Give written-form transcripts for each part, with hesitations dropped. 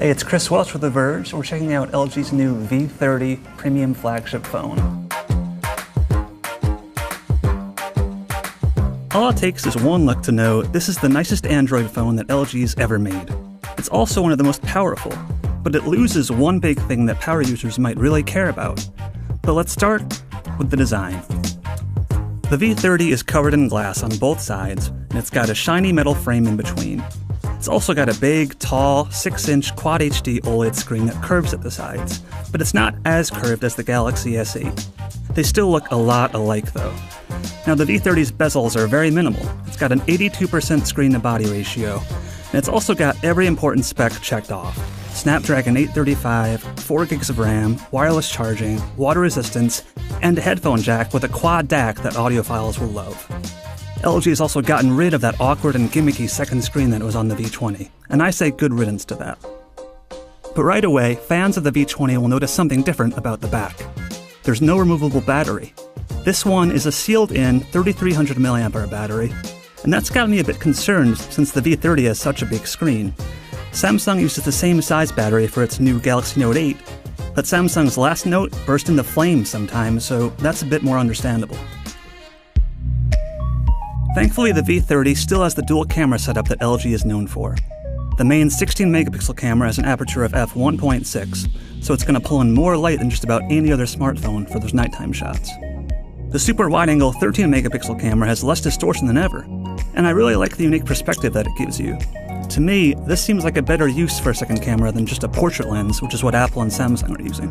Hey, it's Chris Welch with The Verge. We're checking out LG's new V30 premium flagship phone. All it takes is one look to know this is the nicest Android phone that LG's ever made. It's also one of the most powerful, but it loses one big thing that power users might really care about. But let's start with the design. The V30 is covered in glass on both sides, and it's got a shiny metal frame in between. It's also got a big, tall, 6-inch Quad HD OLED screen that curves at the sides, but it's not as curved as the Galaxy S8. They still look a lot alike though. Now the V30's bezels are very minimal. It's got an 82% screen-to-body ratio, and it's also got every important spec checked off. Snapdragon 835, 4 gigs of RAM, wireless charging, water resistance, and a headphone jack with a quad DAC that audiophiles will love. LG has also gotten rid of that awkward and gimmicky second screen that was on the V20, and I say good riddance to that. But right away, fans of the V20 will notice something different about the back. There's no removable battery. This one is a sealed-in 3300 mAh battery, and that's got me a bit concerned since the V30 has such a big screen. Samsung uses the same size battery for its new Galaxy Note 8, but Samsung's last Note burst into flames sometimes, so that's a bit more understandable. Thankfully, the V30 still has the dual camera setup that LG is known for. The main 16-megapixel camera has an aperture of f1.6, so it's going to pull in more light than just about any other smartphone for those nighttime shots. The super wide-angle 13-megapixel camera has less distortion than ever, and I really like the unique perspective that it gives you. To me, this seems like a better use for a second camera than just a portrait lens, which is what Apple and Samsung are using.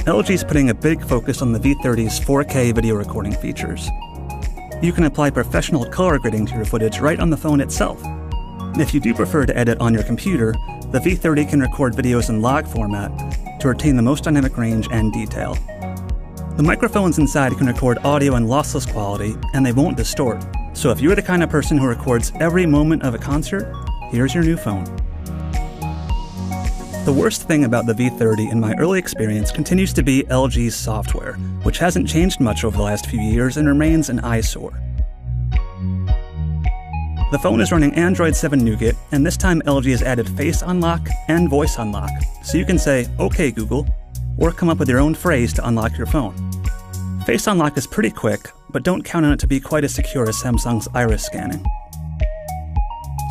LG's putting a big focus on the V30's 4K video recording features. You can apply professional color grading to your footage right on the phone itself. And if you do prefer to edit on your computer, the V30 can record videos in log format to retain the most dynamic range and detail. The microphones inside can record audio in lossless quality, and they won't distort. So if you're the kind of person who records every moment of a concert, here's your new phone. The worst thing about the V30 in my early experience continues to be LG's software, which hasn't changed much over the last few years and remains an eyesore. The phone is running Android 7 Nougat, and this time LG has added Face Unlock and Voice Unlock, so you can say, "Okay Google," or come up with your own phrase to unlock your phone. Face Unlock is pretty quick, but don't count on it to be quite as secure as Samsung's iris scanning.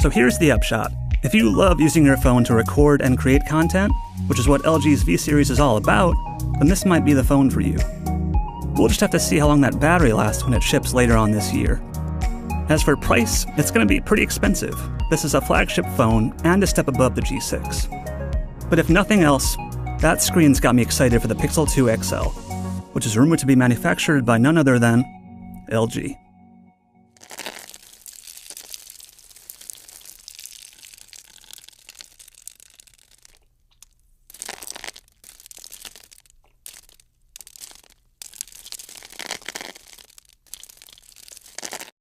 So here's the upshot. If you love using your phone to record and create content, which is what LG's V series is all about, then this might be the phone for you. We'll just have to see how long that battery lasts when it ships later on this year. As for price, it's going to be pretty expensive. This is a flagship phone and a step above the G6. But if nothing else, that screen's got me excited for the Pixel 2 XL, which is rumored to be manufactured by none other than LG.